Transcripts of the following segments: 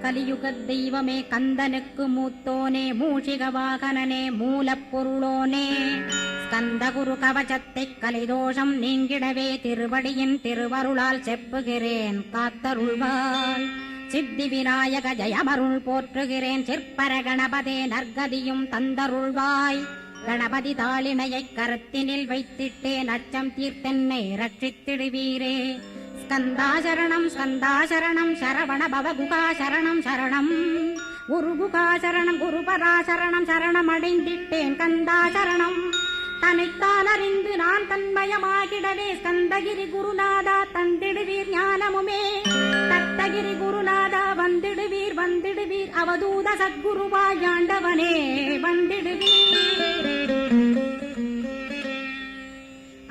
கலியுகத் தெய்வமே கந்தனுக்கு மூத்தோனே மூஷிக வாகனனே மூலப்பொருளோனே ஸ்கந்தகுரு கவசத்தைக் கலிதோஷம் நீங்கிடவே திருவடியின் திருவருளால் செப்புகிறேன் காத்தருள்வாள். சித்தி விநாயக ஜெயமருள் போற்றுகிறேன் சிற்பர கணபதே நற்கதியும் தந்தருள்வாய். கணபதி தாளினையைக் கரத்தினில் வைத்திட்டேன் அச்சம் தீர்த்தென்னை ரட்சித்திடுவீரே. ஸ்கந்தாசரணம் ஸ்கந்தாசரணம் சரவண பவகுகா சரணம் சரணம் குருகுகா சரணம் குருபராசரணம் சரணம் அடைந்திட்டேன் கந்தாசரணம். தன்னைத்தான் அறிந்து நான் தன்மயமாகிடவே ஸ்கந்தகிரி குருநாதா தந்திடுவீர் ஞானமுமே. தத்தகிரி குருநாதா வந்திடுவீர் வந்திடுவீர் அவதூத சத்குருவாய் ஆண்டவனே வந்திடுவீர்.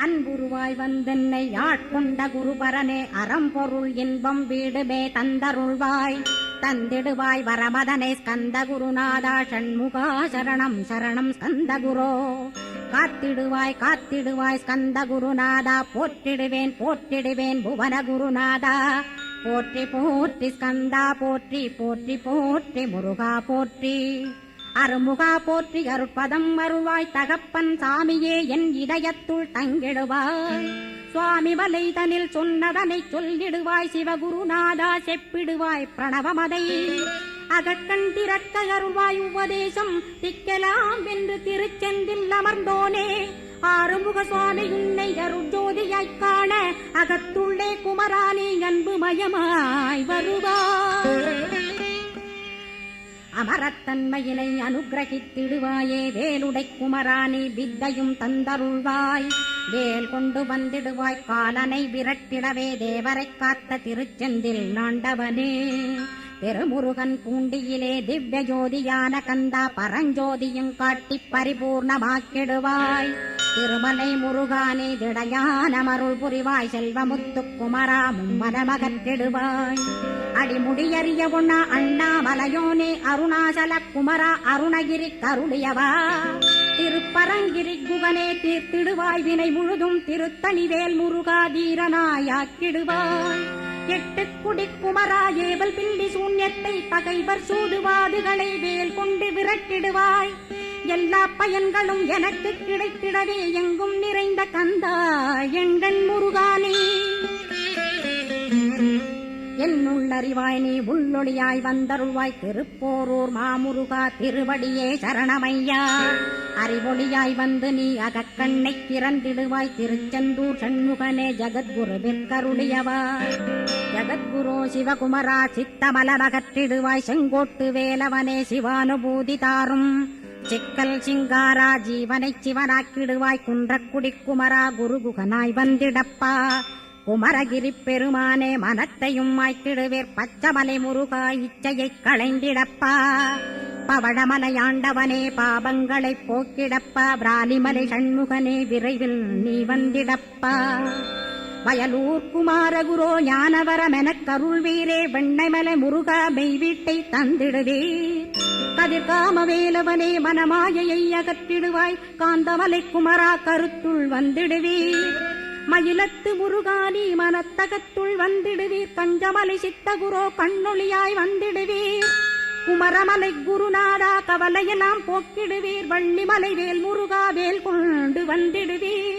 அன்புருவாய் வந்தென்னை ஆட்கொண்ட குருபரனே அறம்பொருள் இன்பம் வீடுமே தந்தருள்வாய். தந்திடுவாய் வரமதனை ஸ்கந்த குருநாதா ஷண்முகா சரணம் சரணம் ஸ்கந்த குரோ. காத்திடுவாய் காத்திடுவாய் ஸ்கந்த குருநாதா போற்றிடுவேன் போற்றிடுவேன் புவன குருநாதா. போற்றி போற்றி ஸ்கந்தா போற்றி போற்றி போற்றி முருகா போற்றி. அருமுகா போற்றி அருட்பதம் அருள்வாய் தகப்பன் சாமியே என் இதயத்துள் தங்கிடுவாய். சுவாமி வலைதனில் சொன்னதனை சொல்லிடுவாய் சிவகுருநாதா செப்பிடுவாய் பிரணவமதை. அகக்கண் திறக்க அருள்வாய் உபதேசம் திக்கலாம் என்று திருச்செந்தில் அமர்ந்தோனே. ஆறுமுக சுவாமி உன்னை அருட்ஜோதியாய்க் காண அகத்துள்ளே குமரானி அன்பு மயமாய் வருவாய். அமரத்தன்மையினை அனுகிரகித்திடுவாயே வேலுடை குமராணி வித்தையும் தந்தருள்வாய். வேல் கொண்டு வந்திடுவாய் காலனை விரட்டிடவே தேவரைக் காத்த திருச்செந்தில் ஆண்டவனே. திருமுருகன் பூண்டியிலே திவ்ய ஜோதியான கந்தா பரஞ்சோதியும் காட்டிப் பரிபூர்ணமாக்கிடுவாய். திருமலை முருகானே திடையான மருள் புரிவாய் செல்வமுத்து குமரா மும்மனமகற்றிடுவாய். அடிமுடியறிய உண்ணா அண்ணாமலையோனே அருணாசல குமரா அருணகிரி கருளியவா. திருப்பரங்கிரி குகனே தீர்த்திடுவாய் வினை முழுதும் திருத்தணிவேல் முருகா தீரனாயாக்கிடுவாய். எட்டு குடி குமரா ஏவல் பில்லி சூன்யத்தை பகைவர் சூதுவாதுகளை வேல் கொண்டு விரட்டிடுவாய். எல்லா பயன்களும் எனக்கு கிடைத்திடவே எங்கும் நிறைந்த கந்தா எங்கன் முருகானே. என்னுள்ளறிவாய் நீ உள்ளொளியாய் வந்தருள்வாய் திருப்போரூர் மாமுருகா திருவடியே சரணமையா. அறிவொளியாய் வந்து நீ அகக்கண்ணை திறந்திடுவாய் திருச்செந்தூர் சண்முகனே ஜகத்குருவிற்கருளியவா. ஜகத்குரு சிவகுமரா சித்தமலமகற்றிடுவாய் செங்கோட்டு வேலவனே சிவானுபூதி தாரும். சிக்கல் சிங்காரா ஜீவனை சிவனாக்கிடுவாய் குன்றக்குடி குமரா குருகுகனாய் வந்திடப்பா. குமரகிரி பெருமானே மனத்தையும் மாய்த்திடுவேர் பச்சமலை முருகா இச்சையைக் களைந்திடப்பா. பவழமலையாண்டவனே பாபங்களை போக்கிடப்பா. பிராலிமலை சண்முகனே விரைவில் நீ வந்திடப்பா. வயலூர் குமாரகுரோ ஞானவரமெனக் கருள்வீரே வெண்ணைமலை முருகா மெய் வீட்டை தந்திடுவீர். கதிர்காம வேலவனே மனமாயையை அகற்றிடுவாய் காந்தமலை குமரா கருத்துள் வந்திடுவீர். மயிலத்து முருகானி மனத்தகத்துள் வந்திடுவீர். கஞ்சமலை சித்தகுரோ கண்ணொளியாய் வந்திடுவீர். குமரமலை குருநாதா கவலையெல்லாம் போக்கிடுவீர். வள்ளிமலை வேல் முருகா வேல் கொண்டு வந்திடுவீர்.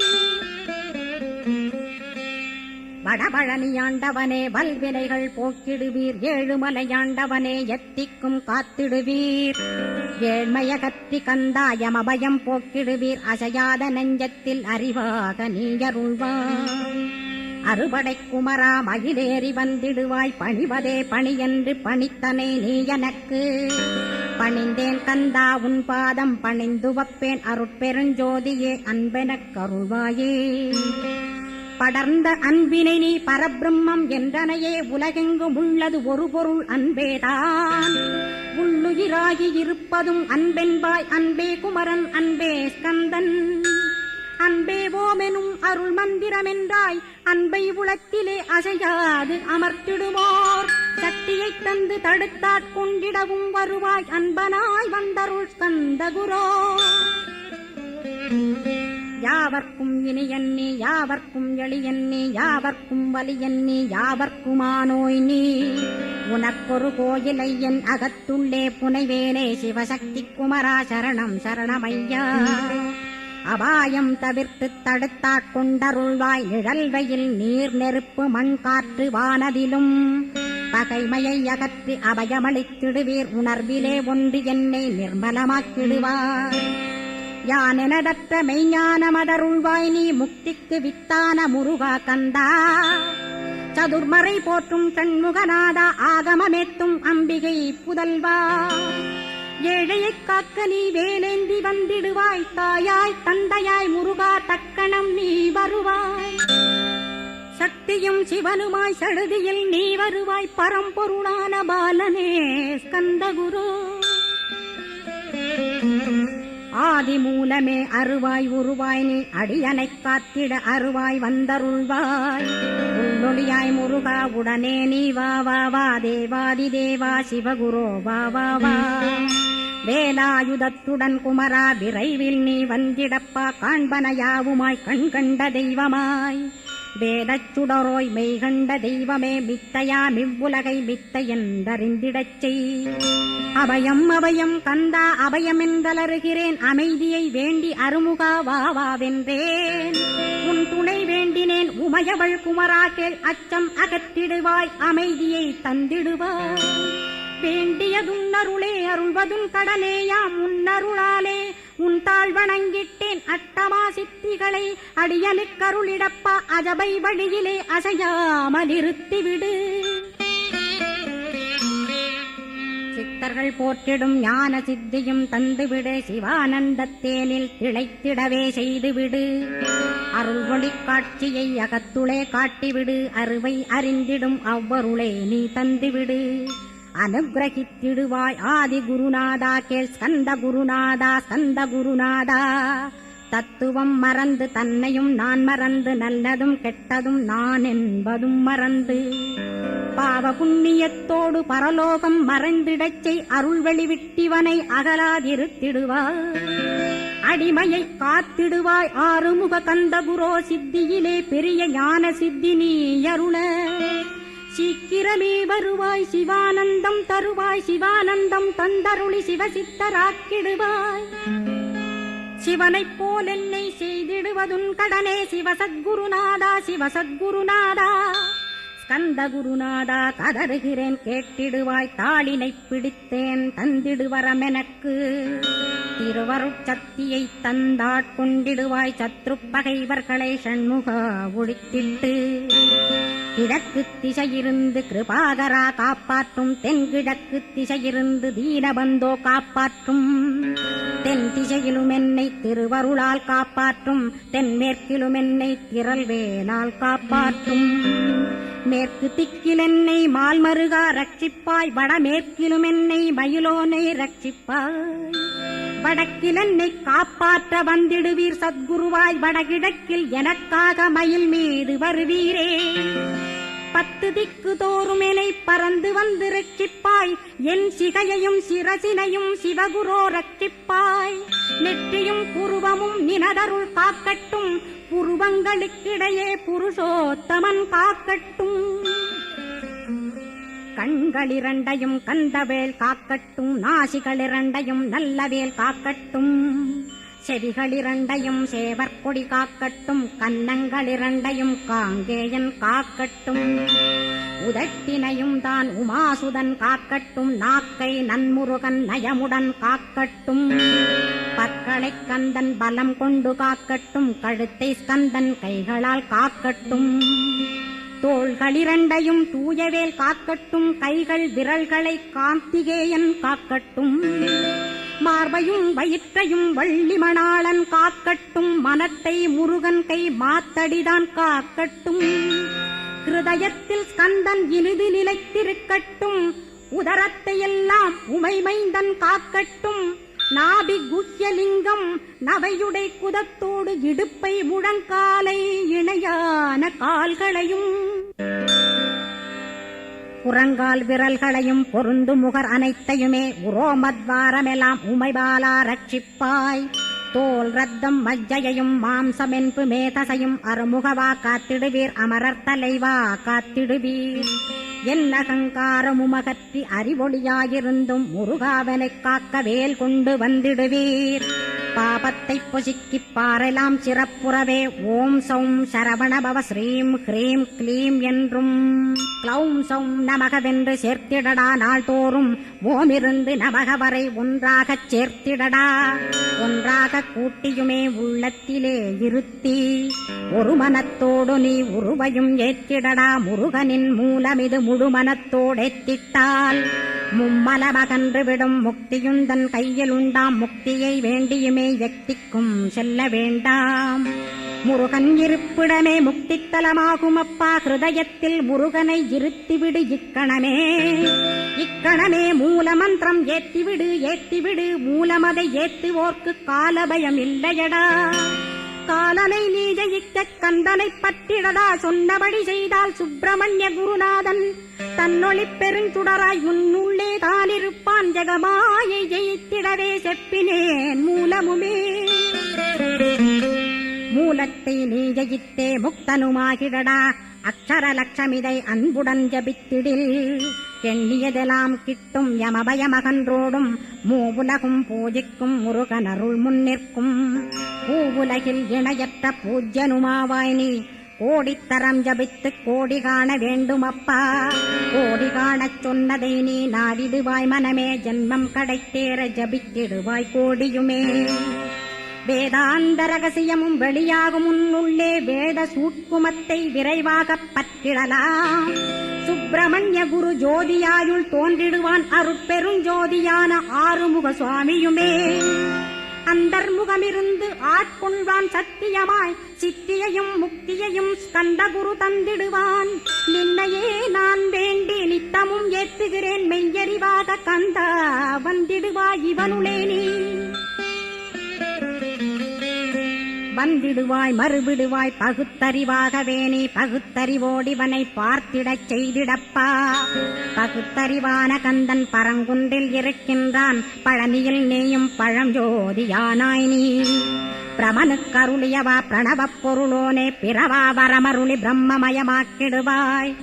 வடபழனியாண்டவனே வல்வினைகள் போக்கிடுவீர். ஏழுமலையாண்டவனே எத்திக்கும் காத்திடுவீர். ஏழ்மையகத்தி கந்தாயமபயம் போக்கிடுவீர். அசையாத நெஞ்சத்தில் அறிவாக நீயருள்வாய். அறுபடை குமரா மயிலேறி வந்திடுவாய். பணிவதே பணியென்று பணித்தனை நீ எனக்கு. பணிந்தேன் கந்தா உன் பாதம் பணிந்து வப்பேன் அருட்பெருஞ்சோதியே அன்பெனக் கருள்வாயே. படர்ந்த அன்பினை நீ பரபிரம்மம் என்றனையே உலகெங்கும் உள்ளது ஒரு பொருள் அன்பேதான். உள்ளுயிராகி இருப்பதும் அன்பென்பாய் அன்பே குமரன் அன்பே ஸ்கந்தன். அன்பே ஓமெனும் அருள் மந்திரமென்றாய் அன்பை உளத்திலே அசையாது அமர்த்திடுமோர். சக்தியைத் தந்து தடுத்தாட்கொண்டிடவும் வருவாய் அன்பனாய் வந்தருள் ஸ்கந்த குரோ. யாவர்க்கும் இனியன் நீ யாவர்க்கும் எளியன் நீ யாவர்க்கும் வலியன் நீ யாவர்க்குமானோய் நீ உனக்கொரு கோயிலை என் அகத்துள்ளே புனைவேனே சிவசக்தி குமரா சரணம் சரணமையா அபாயம் தவிர்த்து தடுத்தாட்கொண்டருள்வாய் நிழல்வையில் நீர் நெருப்பு மண் காற்று வானதிலும் பகைமையை அகற்றி அபயமளித்திடுவீர் உணர்விலே ஒன்று என்னை நிர்மலமாக்கிடுவார் யானெனதற்ற மெய்ஞானமதருள்வாய் நீ முக்திக்கு வித்தான முருகா கந்தா சதுர்மறை போற்றும் சண்முகநாதா ஆகமமேத்தும் அம்பிகை புதல்வா ஏழையைக் காக்க நீ வேலேந்தி வந்திடுவாய் தாயாய் தந்தையாய் முருகா தக்கணம் நீ வருவாய் சக்தியும் சிவனுமாய் சடுதியில் நீ வருவாய் பரம்பொருளான பாலனே ஸ்கந்தகுரு ஆதி மூலமே அருவாய் உருவாய் நீ அடியனைக் காத்திட அருவாய் வந்தருள்வாய் உள்ளொளியாய் முருகா உடனே நீ வா வா வா தேவாதி தேவா சிவகுரோ வா வா வா வேலாயுதத்துடன் குமரா விரைவில் நீ வந்திடப்பா காண்பன யாவுமாய் கண் கண்ட தெய்வமாய் வேதச்சுடரோய் மெய்கண்ட தெய்வமே மித்தையா மிவ்வுலகை மித்தை என்றறிந்திடச் செய் அபயம் அபயம் கந்தா அபயமென்றலறுகிறேன் அமைதியை வேண்டி அருமுகா வாவென்றேன் உன் துணை வேண்டினேன் உமையவள் குமரா கேள் அச்சம் அகற்றிடுவாய் அமைதியை தந்திடுவாய் வேண்டியதுன்னருளே அருள்வதும் கடலேயாம் உன்னருளாலே உன் தாழ் வணங்கிட்டேன் அட்டமா சித்திகளை அடியனுக்கருளிடப்பா அஜபை வழியிலே அசையாமலிருத்திவிடு சித்தர்கள் போற்றிடும் ஞான சித்தியும் தந்துவிடு சிவானந்தத்தேனில் திளைத்திடவே செய்துவிடு அருள் ஒளி காட்சியை அகத்துளே காட்டிவிடு அருவை அறிந்திடும் அவ்வருளே நீ தந்துவிடு அனுகிரகித்திடுவாய் ஆதி குருநாதா கேள் ஸ்கந்த குருநாதா ஸ்கந்த குருநாதா தத்துவம் மறந்து தன்னையும் நான் மறந்து நல்லதும் கெட்டதும் நான் என்பதும் மறந்து பாவ புண்ணியத்தோடு பரலோகம் மறைந்திடச் செய் அருள் வெளிவிட்டிவனை அகலாதிருத்திடுவாய் அடிமையை காத்திடுவாய் ஆறுமுக கந்தகுரோ சித்தியிலே பெரிய ஞான சித்தி நீ அருள சீக்கிரமே வருவாய் சிவானந்தம் தருவாய் சிவானந்தம் தந்தருளி சிவசித்தராக்கிடுவாய் சிவனைப் போல் என்னை செய்திடுவதுன் கடனே சிவசத்குருநாதா சிவசத்குருநாதா ஸ்கந்த குருநாதா கதறுகிறேன் கேட்டிடுவாய் தாளினைப் பிடித்தேன் தந்திடுவரமெனக்கு திருவருட்சக்தியை தந்தாட்கொண்டிடுவாய் சத்ரு பகைவர்களை ஷண்முகா ஒழித்திட்டு கிழக்கு திசையிருந்து கிருபாகரா காப்பாற்றும் தென்கிழக்கு திசையிருந்து தீனபந்தோ காப்பாற்றும் தென் திசையிலும் என்னை திருவருளால் காப்பாற்றும் தென்மேற்கிலும் என்னை திரள்வேலால் காப்பாற்றும் மேற்கு திக்கில் என்னை மால்மருகா ரட்சிப்பாய் வடமேற்கிலும் என்னை மயிலோனை ரட்சிப்பாய் வடக்கில் என்னை காப்பாற்ற வந்திடுவீர் சத்குருவாய் வடகிழக்கில் எனக்காக மயில் மீது வருவீரே 10 திக்கு தோறும் என்னை பறந்து வந்து ரட்சிப்பாய் என் சிகையையும் சிரசினையும் சிவகுரோ ரட்சிப்பாய் நெற்றியும் புருவமும் நினதருள் காக்கட்டும் புருவங்களுக்கிடையே புருஷோத்தமன் காக்கட்டும் கண்களிரண்டையும் கந்தவேல் காக்கட்டும் நாசிகளிரண்டையும் நல்லவேல் காக்கட்டும் செவிகளிரண்டையும் சேவற்கொடி காக்கட்டும் கன்னங்களிரண்டையும் காங்கேயன் காக்கட்டும் உதட்டினையும் தான் உமாசுதன் காக்கட்டும் நாக்கை நன்முருகன் நயமுடன் காக்கட்டும் பற்களை கந்தன் பலம் கொண்டு காக்கட்டும் கழுத்தை ஸ்கந்தன் கைகளால் காக்கட்டும் தோள்களிரண்டையும் தூயவேல் காக்கட்டும் கைகள் விரல்களை கார்த்திகேயன் காக்கட்டும் மார்பையும் வயிற்றையும் வள்ளிமணாளன் காக்கட்டும் மனத்தை முருகன் கை மாத்தடிதான் காக்கட்டும் ஹிருதயத்தில் ஸ்கந்தன் இனிது நிலைத்திருக்கட்டும் உதரத்தை எல்லாம் உமைமைந்தன் காக்கட்டும் நாபி குஹ்யலிங்கம் நவையுடை குதத்தோடு இடுப்பை முழங்காலை இணையான கால்களையும் புறங்கால் விரல்களையும் பொருந்து முகர் அனைத்தையுமே உரோமத்வாரமெல்லாம் உமைபாலா ரட்சிப்பாய் தோல் ரத்தம் மஜ்ஜையும் மாம்சமென்பு மேதசையும் அருமுகவா காத்திடுவீர் அமரர் தலைவா காத்திடுவீர் என் அகங்காரமுமகற்றி அறிவொளியாயிருந்தும் முருகாவனைக் காக்க வேல் கொண்டு வந்திடுவீர் பாபத்தை பொசுக்கிப் பாரெலாம் சிறப்புறவே ஓம் சௌம் சரவணபவ ஸ்ரீம் ஹ்ரீம் க்ளீம் என்றும் க்ளௌம் சௌம் நமகவென்று சேர்த்திடடா நாள்தோறும் ஓமிருந்து நமக வரை ஒன்றாகச் சேர்த்திடடா ஒன்றாக கூட்டியுமே உள்ளத்திலே இருத்தி ஒரு மனத்தோடு நீ உருவையும் ஏற்றிடடா முருகனின் மூலமிது முழு மனத்தோடேத்திட்டால் மும்மலமகன்று விடும் முக்தியுந்தன் கையில் உண்டாம் முக்தியை வேண்டியுமே எக்திக்கும் செல்ல வேண்டாம் முருகன் இருப்பிடமே முக்தித்தலமாகும் அப்பா ஹிருதயத்தில் முருகனை இருத்திவிடு இக்கணமே மூல மந்திரம் ஏத்திவிடு மூலமதை ஏத்துவோர்க்கு காலபயம் இல்லையடா காலனை நீ ஜெயிக்க கந்தனை பற்றிடடா சொன்னபடி செய்தால் சுப்பிரமணிய குருநாதன் தன்னொளி பெருஞ்சுடராய் உன்னுள்ளே தானிருப்பான் ஜெகமாயை ஜெயித்திடவே செப்பினேன் மூலமுமே மூலத்தை நீ ஜெயித்தே முக்தனுமாகிடடா அக்ஷர லட்சமிதை அன்புடன் ஜபித்திடில் எண்ணியதெல்லாம் கிட்டும் யமபயமகன்றோடும் மூவுலகும் பூஜிக்கும் முருகனருள் முன்னிற்கும் பூவுலகில் இணையற்ற பூஜ்யனுமாவாய் நீ கோடித்தரம் ஜபித்து கோடி காண வேண்டுமப்பா கோடி காணச் சொன்னதை நீ நாடிடுவாய் மனமே ஜென்மம் கடைத்தேற ஜபித்திடுவாய் கோடியுமே வேதாந்த ரகசியமும் வெளியாகும் உன்னுள்ளே வேத சூட்குமத்தை விரைவாகப் பற்றிடலாம் சுப்பிரமணிய குரு ஜோதியாயுள் தோன்றிடுவான் அருட்பெருஞ்சோதியான ஆறுமுக சுவாமியுமே அந்தர்முகமிருந்து ஆட்கொள்வான் சத்தியமாய் சித்தியையும் முக்தியையும் ஸ்கந்தகுரு தந்திடுவான் நின்னையே நான் வேண்டி நித்தமும் ஏத்துகிறேன் மெய்யறிவாக கந்தா வந்திடுவாய் இவனுளே நீ வந்திடுவாய் மறுவிடுவாய் பகுத்தறிவாகவே நீ பகுத்தறிவோடிவனை பார்த்திடச் செய்திடப்பா பகுத்தறிவான கந்தன் பரங்குன்றில் இருக்கின்றான் பழனியில் நீயும் பழஞ்சோதியானாய் நீ பிரமனுக்கருளியவா பிரணவப் பொருளோனே பிறவா வரமருளி பிரம்மமயமாக்கிடுவாய்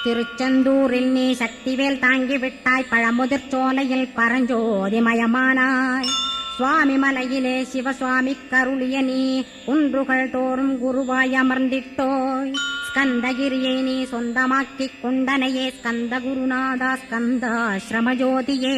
திருச்செந்தூரில் நீ சக்திவேல் தாங்கிவிட்டாய் பழமுதிர் சோலையில் பரஞ்சோதிமயமானாய் சுவாமி மலையிலே சிவசுவாமி கருளிய நீ குன்றுகள் தோறும் குருவாய் அமர்ந்திட்டோய் ஸ்கந்தகிரியை நீ சொந்தமாக்கிக் கொண்டனையே ஸ்கந்த குருநாதா ஸ்கந்தாஸ்ரமஜோதியே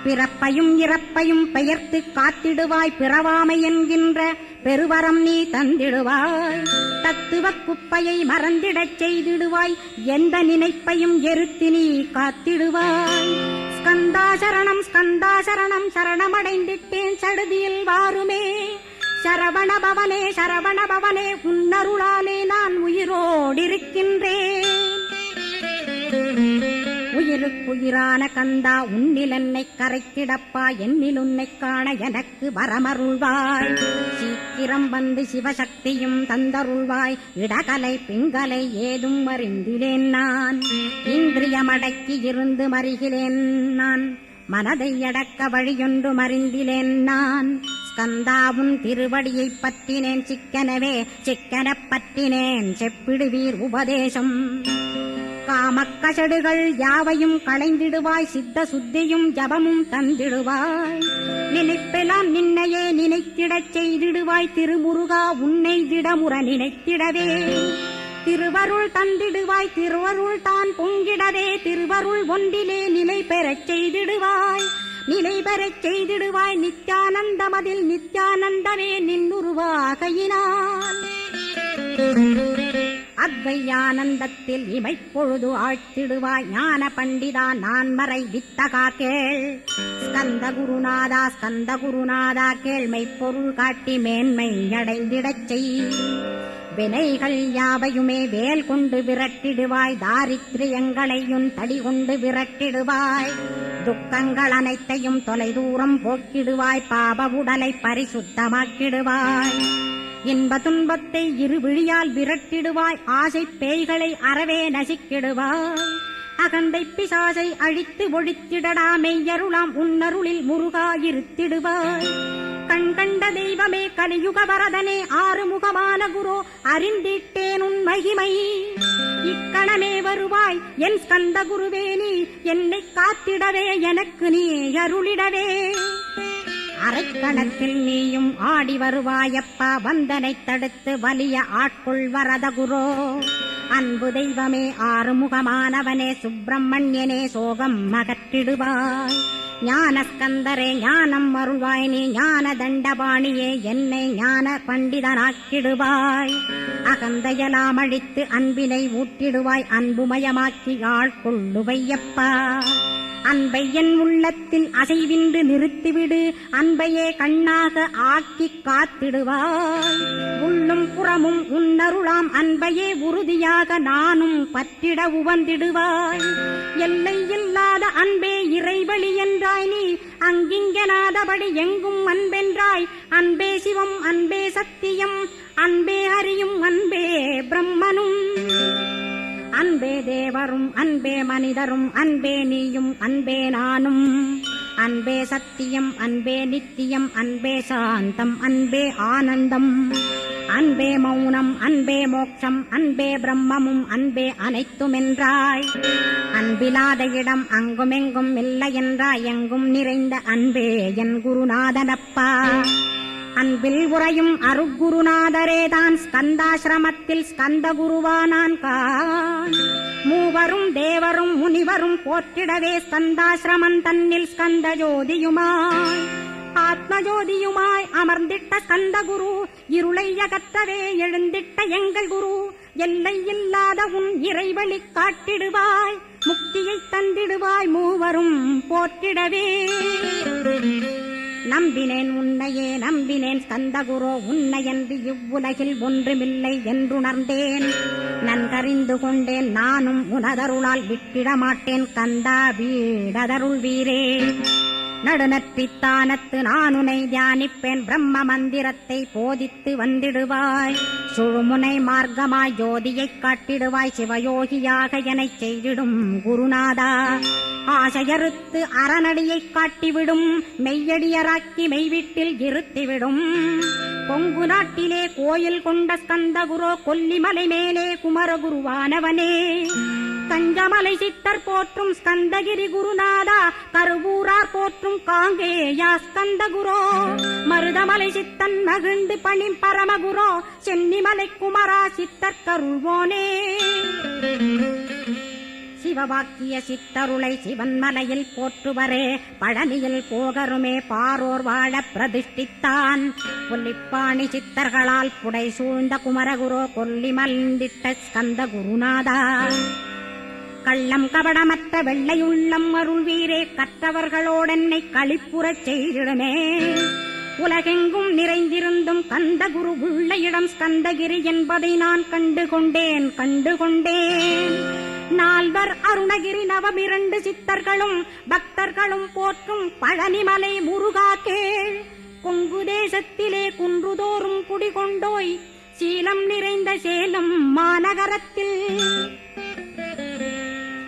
பிறப்பையும் இறப்பையும் பெயர்த்து காத்திடுவாய் பிறவாமை என்கின்ற பெருவரம் நீ தந்திடுவாய் தத்துவ குப்பையை மறந்திடச் செய்திடுவாய் எந்த நினைப்பையும் எருத்தி நீ காத்திடுவாய் ஸ்கந்தாசரணம் ஸ்கந்தாசரணம் சரணமடைந்திட்டேன் சடுதியில் வாருமே சரவணபவனே உன்னருளாலே நான் உயிரோடிருக்கின்றேன் உயிருக்குயிரான கந்தா உன்னில் என்னைக் கரைத்திடப்பா என்னில் உன்னைக் காண எனக்கு வரமருள்வாய் சீக்கிரம் வந்து சிவசக்தியும் தந்தருள்வாய் இடகலை பிங்கலை ஏதும் அறிந்திலேன் நான் இந்திரியமடக்கி இருந்து மறிகிறேன் நான் மனதை அடக்க வழியொன்று மறிந்திலேன் நான் ஸ்கந்தாவும் திருவடியைப் பற்றினேன் சிக்கனப் பற்றினேன் செப்பிடுவீர் உபதேசம் காமக்கசடுகள் யாவையும் களைந்திடுவாய் சித்த சுத்தியும் ஜபமும் தந்திடுவாய் நினைப்பெல்லாம் நின்னையே நினைத்திடச் செய்திடுவாய் திருமுருகா உன்னை திடமுற நினைத்திடவே திருவருள் தந்திடுவாய் திருவருள் தான் பொங்கிடவே திருவருள் ஒன்றிலே நிலை பெறச் செய்திடுவாய் நித்யானந்தமதில் நித்யானந்தமே நின்னுருவாகையினால் அத்வையானந்தத்தில் இமைப்பொழுது ஆழ்த்திடுவாய் ஞான பண்டிதா நான் மறை வித்தகா கேள் ஸ்கந்த குருநாதா கேள்மை பொருள் காட்டி மேன்மை அடைந்திடச் செய் வினைகள் யாவையுமே வேல் கொண்டு விரட்டிடுவாய் தாரித்ரியங்களையும் தடி கொண்டு விரட்டிடுவாய் துக்கங்கள் அனைத்தையும் தொலைதூரம் போக்கிடுவாய் பாப உடலை பரிசுத்தமாக்கிடுவாய் இன்ப துன்பத்தை இருவிழியால் விரட்டிடுவாய் ஆசை பேய்களை அறவே நசிக்கிடுவாய் அகந்தை பிசாசை அழித்து ஒழித்திடடா மெய்யருளாம் உன்னருளில் முருகா இருத்திடுவாய் கண்கண்ட தெய்வமே கலியுக வரதனே ஆறுமுகமான குரு அறிந்திட்டேன் உன் மகிமை. இக்கணமே வருவாய் என் ஸ்கந்த குருவே, நீ என்னை காத்திடவே எனக்கு நீ அருளிடவே. அரைக்கணத்தில் நீயும் ஆடி வருவாயப்பா, வந்தனை தடுத்து வலிய ஆட்கொள் வரத குரோ. அன்பு தெய்வமே ஆறுமுகமானவனே சுப்பிரமணியனே சோகம் அகற்றிடுவாய். ஞான ஸ்கந்தரே ஞானம் அருள்வாய், நீ ஞான தண்டபாணியே என்னை ஞான பண்டிதனாக்கிடுவாய். அகந்தையலாம் அழித்து அன்பினை ஊற்றிடுவாய், அன்புமயமாக்கி ஆட்கொள்ளுவையப்பா. அன்பை என் உள்ளத்தில் அசைவின்று நிறுத்திவிடு, அன்பையே கண்ணாக ஆக்கி காத்திடுவாய். உள்ளும் புறமும் உன்னருளாம் அன்பையே உறுதியாக நானும் பற்றிட உவந்திடுவாய். எல்லை இல்லாத அன்பே இறைவழி என்றாய் நீ, அங்கிங்கனாதபடி எங்கும் அன்பென்றாய். அன்பே சிவம் அன்பே சத்தியம் அன்பே அறியும் அன்பே பிரம்மனும். அன்பே தேவரும் அன்பே மனிதரும் அன்பே நீயும் அன்பே நானும். அன்பே சத்தியம் அன்பே நித்தியம் அன்பே சாந்தம் அன்பே ஆனந்தம். அன்பே மௌனம் அன்பே மோட்சம் அன்பே பிரம்மமும் அன்பே அனைத்துமென்றாய். அன்பிலாத இடம் அங்குமெங்கும் இல்லை என்றாய், எங்கும் நிறைந்த அன்பே என் குருநாதனப்பா. அன்பில் உறையும் அருக்குருநாதரேதான் ஸ்கந்தாசிரமத்தில் ஸ்கந்த குருவானான் கான். மூவரும் தேவரும் முனிவரும் போற்றிடவே ஸ்கந்தாசிரமன் தன்னில் ஸ்கந்த ஜோதியுமாய் ஆத்மஜோதியுமாய் அமர்ந்திட்ட ஸ்கந்த குரு. இருளை அகற்றவே எழுந்திட்ட எங்கள் குரு. எல்லை இல்லாத உன் இறைவழி காட்டிடுவாய், முக்தியை தந்திடுவாய் மூவரும் போற்றிடவே. நம்பினேன் உன்னையே நம்பினேன் ஸ்கந்தகுரோ, உன்னையன்றி இவ்வுலகில் ஒன்றுமில்லை என்றுணர்ந்தேன். நன்கறிந்து கொண்டேன் நானும் உனதருளால் விட்டிட மாட்டேன் கந்தா வீடதருள் வீரே. நடுநற்றித்தானத்து நான் உனை தியானிப்பேன், பிரம்ம மந்திரத்தை போதித்து வந்திடுவாய். சுழுமுனை மார்க்கமாய் ஜோதியைக் காட்டிடுவாய், சிவயோகியாக எனச் செய்திடும் குருநாதா. ஆசையறுத்து அறநடியைக் காட்டிவிடும், மெய்யடியராக்கி மெய்வீட்டில் இருத்திவிடும். கொங்கு நாட்டிலே கோயில் கொண்ட ஸ்கந்தகுரோ, கொல்லிமலை மேலே குமரகுருவானவனே. கஞ்சமலை சித்தர் போற்றும் ஸ்கந்தகிரி குருநாதா, கருவூரார் போற்றும் காங்கேயா ஸ்கந்தகுரோ. மருதமலை சித்தன் மகிழ்ந்து பணி பரமகுரோ, சென்னிமலை குமரா சித்தர் கருள்வோனே. சிவவாக்கிய சித்தருளை சிவன்மலையில் போற்றுவரே, பழனியில் போகருமே பாரோர் வாழ பிரதிஷ்டித்தான். கொல்லிப்பாணி சித்தர்களால் புடை சூழ்ந்த குமரகுரோ, கொல்லிமல்ந்திட்ட ஸ்கந்த குருநாதா. கள்ளம் கபடமற்ற வெள்ளையுள்ளம் அருள் வீரே, கற்றவர்களோடென்னை களிப்புறச் செய்திடுமே. உலகெங்கும் நிறைந்திருந்தும் கந்தகுரு உள்ள இடம் ஸ்கந்தகிரி என்பதை நான் கண்டுகொண்டேன். நால்வர் அருணகிரி நவமிரண்டு சித்தர்களும் பக்தர்களும் போற்றும் பழனிமலை முருகா கேள். கொங்கு தேசத்திலே குன்றுதோறும் குடிகொண்டோய், சீலம் நிறைந்த சேலம் மாநகரத்தில்.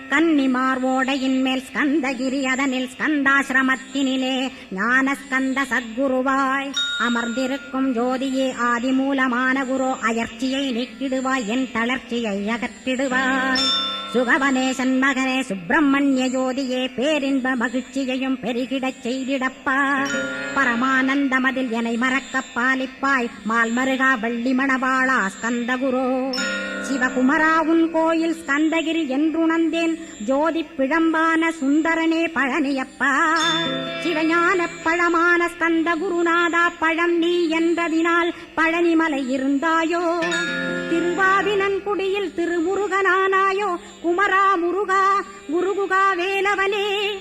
கன்னிமார் ஓடையின் மேல் ஸ்கந்தகிரி, அதனில் ஸ்கந்தாசிரமத்தினிலே ஞான ஸ்கந்த சத்குருவாய் அமர்ந்திருக்கும் ஜோதியே ஆதிமூலமான குரு. அயற்சியை நீக்கிடுவாய், என் தளர்ச்சியை அகற்றிடுவாய். சுகவனேசன் மகனே சுப்பிரமணிய ஜோதியே, பேரின்ப மகிழ்ச்சியையும் பெருகிடச் செய்திடப்பா. பரமானந்தமதில் என்னை மறக்கப் பாலிப்பாய், மால்மருகா வள்ளி மணவாளா ஸ்கந்தகுரோ. சிவகுமரா உன் கோயில் ஸ்கந்தகிரி என்றுணர்ந்தேன், ஜோதி பிழம்பான சுந்தரனே பழனியப்பா. சிவஞான பழமான ஸ்கந்த குருநாதா, பழம் நீ என்றதினால் பழனிமலை இருந்தாயோ. திருவாவினன்குடியில் திருமுருகனானாயோ, குமரா முருகா குருகுகா வேலவனே.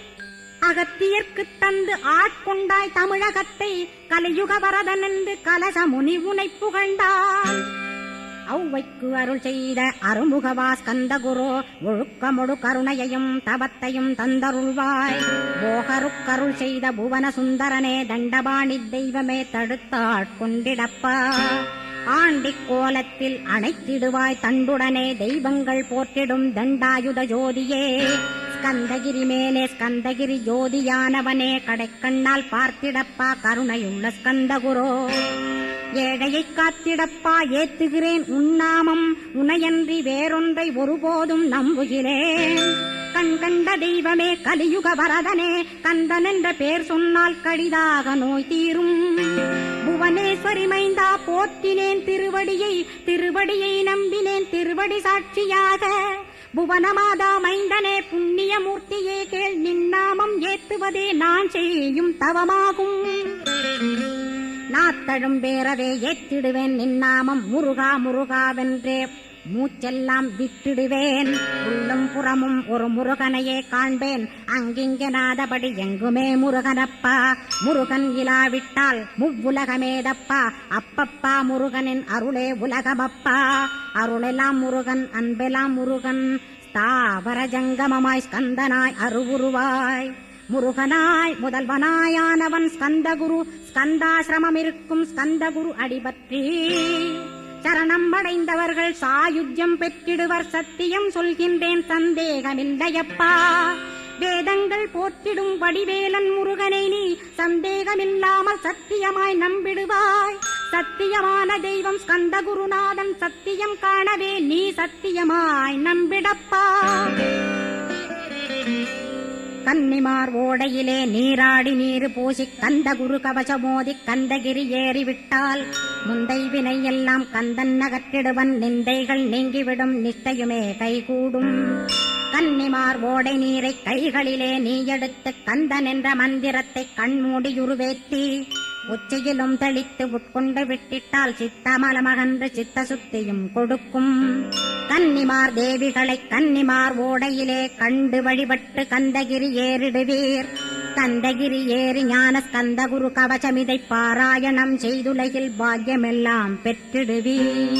அகத்தியர்க்குத் தந்து ஆட்கொண்டாய் தமிழகத்தை, கலியுக வரதன் என்று கலசமுனி உனை புகழ்ந்தாள். ஔவைக்கு அருள் செய்த அருமுகவா ஸ்கந்தகுரோ, ஒழுக்கமொடு கருணையையும் தவத்தையும் தந்தருள்வாய். போகருக்கருள் செய்த புவன சுந்தரனே, தண்டபாணி தெய்வமே தடுத்தாட்கொண்டிடப்பா. ஆண்டிக் கோலத்தில் அணைத்திடுவாய் தண்டுடனே, தெய்வங்கள் போற்றிடும் தண்டாயுத ஜோதியே. ஸ்கந்தகிரி மேலே ஸ்கந்தகிரி ஜோதியானவனே கடைக்கண்ணால் பார்த்திடப்பா கருணையுள்ள ஸ்கந்தகுரோ. ஏழையை காத்திடப்பா ஏத்துகிறேன் உன்னாமம், உனையன்றி வேறொன்றை ஒருபோதும் நம்புகிறேன். கண் கண்ட தெய்வமே கலியுக வரதனே, கந்தன் என்ற பேர் சொன்னால் கடிதாக நோய் தீரும். புவனேஸ்வரி மைந்தா போற்றினேன் திருவடியை, திருவடியை நம்பினேன் திருவடி சாட்சியாக. புவனமாதா மைந்தனே புண்ணியமூர்த்தியே கேள், நின்னாமம் ஏத்துவதே நான் செய்யும் தவமாகும். நாத்தழும் பேரவே ஏற்றிடுவேன் நின்னாமம், முருகா முருகாவென்றே மூச்செல்லாம் விட்டிடுவேன். உள்ளும் புறமும் ஒரு முருகனையே காண்பேன், அங்கிங்கனாதபடி எங்குமே முருகனப்பா. முருகன் இலாவிட்டால் முவ்வுலகமேதப்பா, அப்பப்பா முருகனின் அருளே உலகமப்பா. அருளெல்லாம் முருகன், அன்பெல்லாம் முருகன், ஸ்தாவர ஜங்கமமாய் ஸ்கந்தனாய் அருவுருவாய். முருகனாய் முதல்வனாயானவன் ஸ்கந்தகுரு, ஸ்கந்தாசிரமம் இருக்கும் ஸ்கந்தகுரு அடிபற்றி சரணம் அடைந்தவர்கள் சாயுஜ்யம் பெற்றிடுவர். சத்தியம் சொல்கின்றேன் சந்தேகமில்லையப்பா. வேதங்கள் போற்றிடும் வடிவேலன் முருகனை நீ சந்தேகமில்லாமல் சத்தியமாய் நம்பிடுவாய். சத்தியமான தெய்வம் ஸ்கந்தகுருநாதன், சத்தியம் காணவே நீ சத்தியமாய் நம்பிடப்பா. கன்னிமார் ஓடையிலே நீராடி நீரு பூசி கந்தகுரு கவசமோதி கந்தகிரி ஏறிவிட்டால் முந்தை வினை எல்லாம் கந்தன் நகற்றிடுவன். நிந்தைகள் நீங்கிவிடும், நிஷ்டையுமே கைகூடும். கன்னிமார் ஓடை நீரை கைகளிலே நீ எடுத்து கந்தன் என்ற மந்திரத்தை கண்மூடியுருவேற்றி உச்சியிலும் தெளித்து உட்கொண்டு விட்டிட்டால் சித்தமலமகன்று சித்த சுத்தியும் கொடுக்கும். கன்னிமார் தேவிகளை கன்னிமார் ஓடையிலே கண்டு வழிபட்டு கந்தகிரி ஏறிடுவீர். கந்தகிரி ஏறி ஞான ஸ்கந்தகுரு கவசமிதை பாராயணம் செய்துலகில் பாக்கியமெல்லாம் பெற்றிடுவீர்.